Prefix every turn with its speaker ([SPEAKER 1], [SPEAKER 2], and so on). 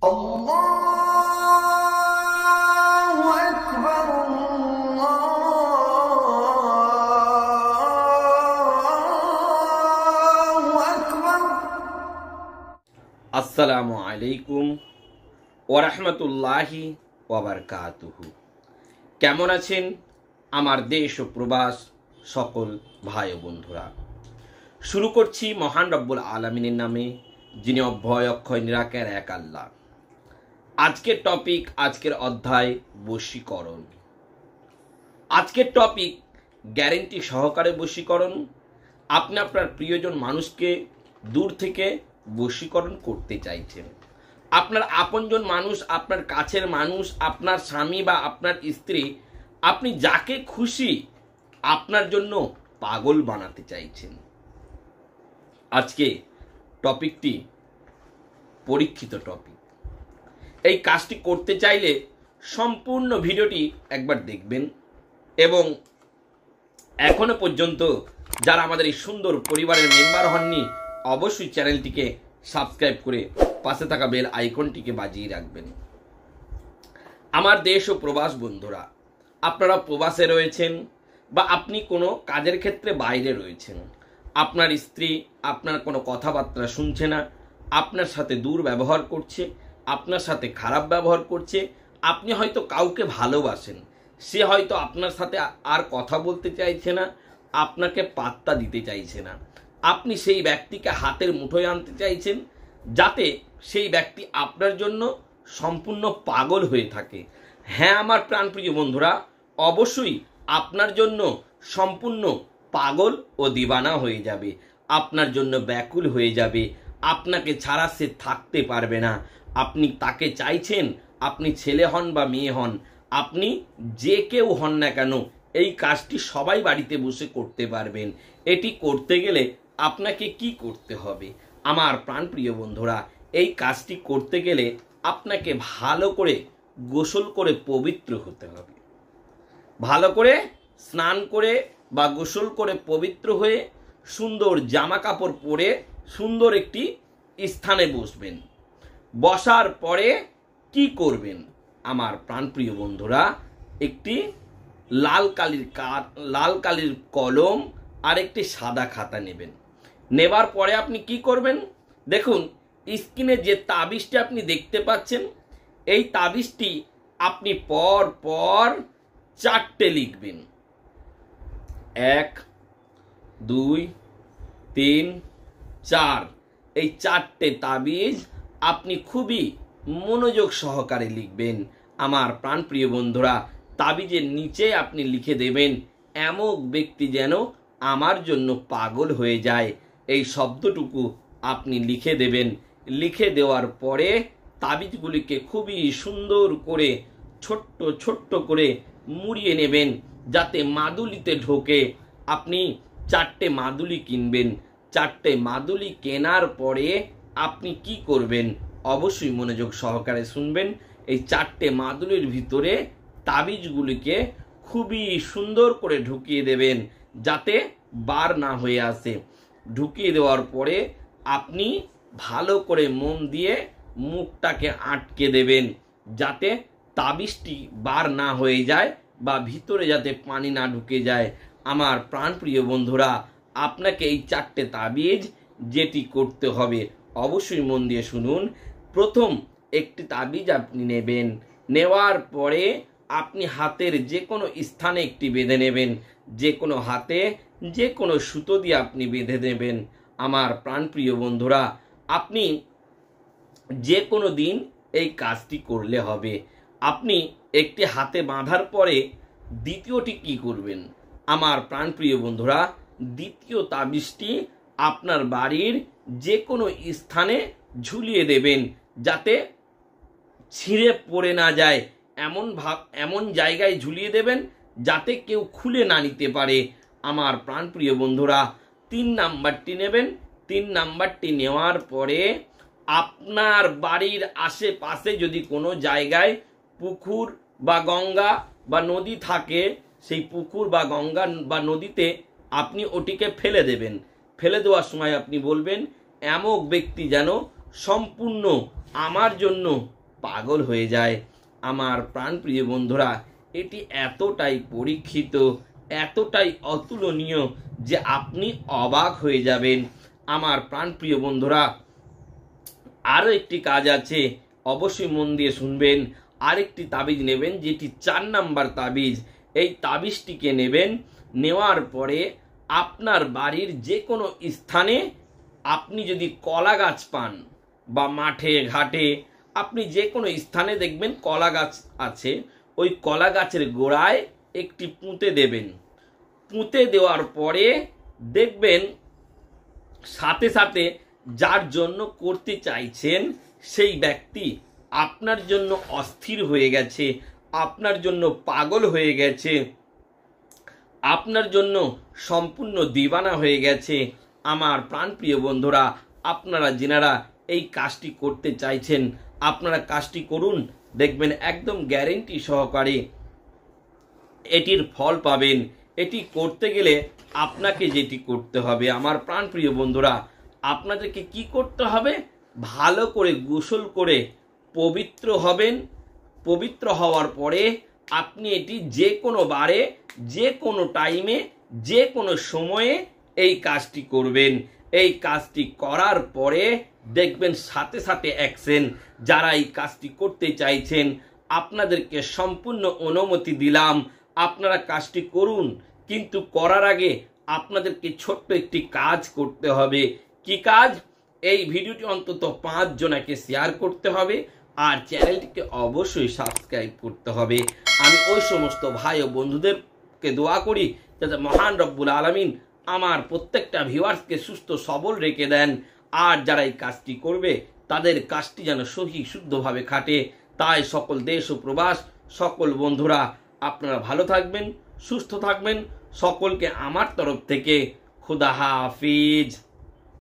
[SPEAKER 1] আল্লাহু আকবার আল্লাহু আকবার।
[SPEAKER 2] আসসালামু আলাইকুম ওয়া রাহমাতুল্লাহি ওয়া বারাকাতুহু। কেমন আছেন আমার দেশ ও প্রবাস সকল ভাই ও বন্ধুরা? শুরু করছি মহান রব্বুল আলামিনের নামে, যিনি অভয় অক্ষয় নিরাকার এক আল্লাহ। আজকের টপিক, আজকের অধ্যায় বশীকরণ। আজকের টপিক গ্যারেন্টি সহকারে বশীকরণ। আপনি আপনার প্রিয়জন মানুষকে দূর থেকে বশীকরণ করতে চাইছেন। আপনার আপনজন মানুষ, আপনার কাছের মানুষ, আপনার স্বামী বা আপনার স্ত্রী, আপনি যাকে খুশি আপনার জন্য পাগল বানাতে চাইছেন। আজকে টপিকটি পরীক্ষিত টপিক। এই কাজটি করতে চাইলে সম্পূর্ণ ভিডিওটি একবার দেখবেন এবং এখনো পর্যন্ত যারা আমাদের এই সুন্দর পরিবারের মেম্বার হননি, অবশ্যই চ্যানেলটিকে সাবস্ক্রাইব করে পাশে থাকা বেল আইকনটিকে বাজিয়ে রাখবেন। আমার দেশ ও প্রবাস বন্ধুরা, আপনারা প্রবাসে রয়েছেন বা আপনি কোনো কাজের ক্ষেত্রে বাইরে রয়েছেন, আপনার স্ত্রী আপনার কোনো কথাবার্তা শুনছে না, আপনার সাথে দুর্ব্যবহার করছে, আপনার সাথে খারাপ ব্যবহার করছে। আপনি হয়তো কাউকে ভালোবাসেন, সে হয়তো আপনার সাথে আর কথা বলতে চাইছে না, আপনাকে পাত্তা দিতে চাইছে না। আপনি সেই ব্যক্তিকে হাতের মুঠোয় আনতে চাইছেন যাতে সেই ব্যক্তি আপনার জন্য সম্পূর্ণ পাগল হয়ে থাকে। হ্যাঁ আমার প্রাণপ্রিয় বন্ধুরা, অবশ্যই আপনার জন্য সম্পূর্ণ পাগল ও দিবানা হয়ে যাবে, আপনার জন্য ব্যাকুল হয়ে যাবে, আপনাকে ছাড়া সে থাকতে পারবে না। আপনি তাকে চাইছেন, আপনি ছেলে হন বা মেয়ে হন, আপনি যে কেউ হন না কেন, এই কাজটি সবাই বাড়িতে বসে করতে পারবেন। এটি করতে গেলে আপনাকে কি করতে হবে আমার প্রাণপ্রিয় বন্ধুরা? এই কাজটি করতে গেলে আপনাকে ভালো করে গোসল করে পবিত্র হতে হবে। ভালো করে স্নান করে বা গোসল করে পবিত্র হয়ে সুন্দর জামা কাপড় পরে সুন্দর একটি স্থানে বসবেন। বসার পরে কি করবেন আমার প্রাণপ্রিয় বন্ধুরা? একটি লাল কালির কলম আর একটি সাদা খাতা নেবেন। নেবার পরে আপনি কি করবেন? দেখুন স্ক্রিনে যে তাবিজটি আপনি দেখতে পাচ্ছেন, এই তাবিজটি আপনি পর পর 4টে লিখবেন। 1 2 3 4। এই 4টে তাবিজ আপনি খুবই মনোযোগ সহকারে লিখবেন আমার প্রাণপ্রিয় বন্ধুরা। তাবিজের নিচে আপনি লিখে দেবেন, এমক ব্যক্তি যেন আমার জন্য পাগল হয়ে যায়। এই শব্দটুকু আপনি লিখে দেবেন। লিখে দেওয়ার পরে তাবিজগুলিকে খুবই সুন্দর করে ছোট্ট ছোট্ট করে মুড়িয়ে নেবেন যাতে মাদুলিতে ঢোকে। আপনি 4টে মাদুলি কিনবেন। 4টে মাদুলি কেনার পরে আপনি কি করবেন? অবশ্যই মনোযোগ সহকারে শুনবেন। এই 4টে মাদুলির ভিতরে তাবিজগুলিকে খুবই সুন্দর করে ঢুকিয়ে দেবেন যাতে বার না হয়ে আসে। ঢুকিয়ে দেওয়ার পরে আপনি ভালো করে মোম দিয়ে মুখটাকে আটকে দেবেন যাতে তাবিজটি বার না হয়ে যায় বা ভিতরে যাতে পানি না ঢুকে যায়। আমার প্রাণপ্রিয় বন্ধুরা, আপনাকে এই 4টে তাবিজ যেটি করতে হবে অবশ্যই মন দিয়ে শুনুন। প্রথম একটি তাবিজ আপনি নেবেন। নেওয়ার পরে আপনি হাতের যে কোনো স্থানে একটি বেঁধে নেবেন। যে কোনো হাতে যে কোনো সুতো দিয়ে আপনি বেঁধে নেবেন। আমার প্রাণপ্রিয় বন্ধুরা, আপনি যে কোনো দিন এই কাজটি করলে হবে। আপনি একটি হাতে বাঁধার পরে দ্বিতীয়টি কি করবেন আমার প্রাণপ্রিয় বন্ধুরা? দ্বিতীয় তাবিজটি আপনার বাড়ির যে কোনো স্থানে ঝুলিয়ে দেবেন যাতে ছিঁড়ে পড়ে না যায়। এমন জায়গায় ঝুলিয়ে দেবেন যাতে কেউ খুলে না নিতে পারে। আমার প্রাণপ্রিয় বন্ধুরা, 3 নাম্বারটি নেবেন। 3 নাম্বারটি নেওয়ার পরে আপনার বাড়ির আশেপাশে যদি কোনো জায়গায় পুকুর বা গঙ্গা বা নদী থাকে, সেই পুকুর বা গঙ্গা বা নদীতে আপনি ওটিকে ফেলে দেবেন। ফেলে দেওয়ার সময় আপনি বলবেন, এমক ব্যক্তি যেন সম্পূর্ণ আমার জন্য পাগল হয়ে যায়। আমার প্রাণপ্রিয় বন্ধুরা, এটি এতটাই পরীক্ষিত, এতটাই অতুলনীয় যে আপনি অবাক হয়ে যাবেন। আমার প্রাণপ্রিয় বন্ধুরা, আরও একটি কাজ আছে, অবশ্যই মন দিয়ে শুনবেন। আরেকটি তাবিজ নেবেন, যেটি 4 নাম্বার তাবিজ। এই তাবিজটিকে নেবেন, নেওয়ার পরে আপনার বাড়ির যে কোনো স্থানে আপনি যদি কলা গাছ পান বা মাঠে ঘাটে, আপনি যে কোনো স্থানে দেখবেন কলা গাছ আছে, ওই কলা গাছের গোড়ায় একটি পুঁতে দেবেন। পুঁতে দেওয়ার পরে দেখবেন সাথে সাথে যার জন্য করতে চাইছেন সেই ব্যক্তি আপনার জন্য অস্থির হয়ে গেছে, আপনার জন্য পাগল হয়ে গেছে, আপনার জন্য সম্পূর্ণ দিওয়ানা হয়ে গেছে। আমার প্রাণপ্রিয় বন্ধুরা, আপনারা যেনারা এই কাজটি করতে চাইছেন, আপনারা কাজটি করুন, দেখবেন একদম গ্যারেন্টি সহকারে এটির ফল পাবেন। এটি করতে গেলে আপনাকে যেটি করতে হবে, আমার প্রাণপ্রিয় বন্ধুরা, আপনাদেরকে কি করতে হবে? ভালো করে গোসল করে পবিত্র হবেন। পবিত্র হওয়ার পরে আপনি এটি যে কোনো বারে, যে কোনো টাইমে, যে কোনো সময়ে এই কাজটি করবেন। এই কাজটি করার পরে দেখবেন সাথে সাথে অ্যাকশন। যারা এই কাজটি করতে চাইছেন, আপনাদেরকে সম্পূর্ণ অনুমতি দিলাম, আপনারা কাজটি করুন। কিন্তু করার আগে আপনাদেরকে ছোট্ট একটি কাজ করতে হবে। কি কাজ? এই ভিডিওটি অন্তত 5 জনকে শেয়ার করতে হবে, আর চ্যানেলটিকে অবশ্যই সাবস্ক্রাইব করতে হবে। আমি ওই সমস্ত ভাই ও বন্ধুদেরকে দোয়া করি যাতে মহান রব্বুল আলামিন আমার প্রত্যেকটা ভিউয়ার্সকে সুস্থ সবল রেখে দেন, আর যারা এই কাজটি করবে তাদের কাজটি যেন সহি শুদ্ধভাবে খাটে। তাই সকল দেশ ও প্রবাস সকল বন্ধুরা, আপনারা ভালো থাকবেন, সুস্থ থাকবেন। সকলকে আমার তরফ থেকে খুদা হাফিজ।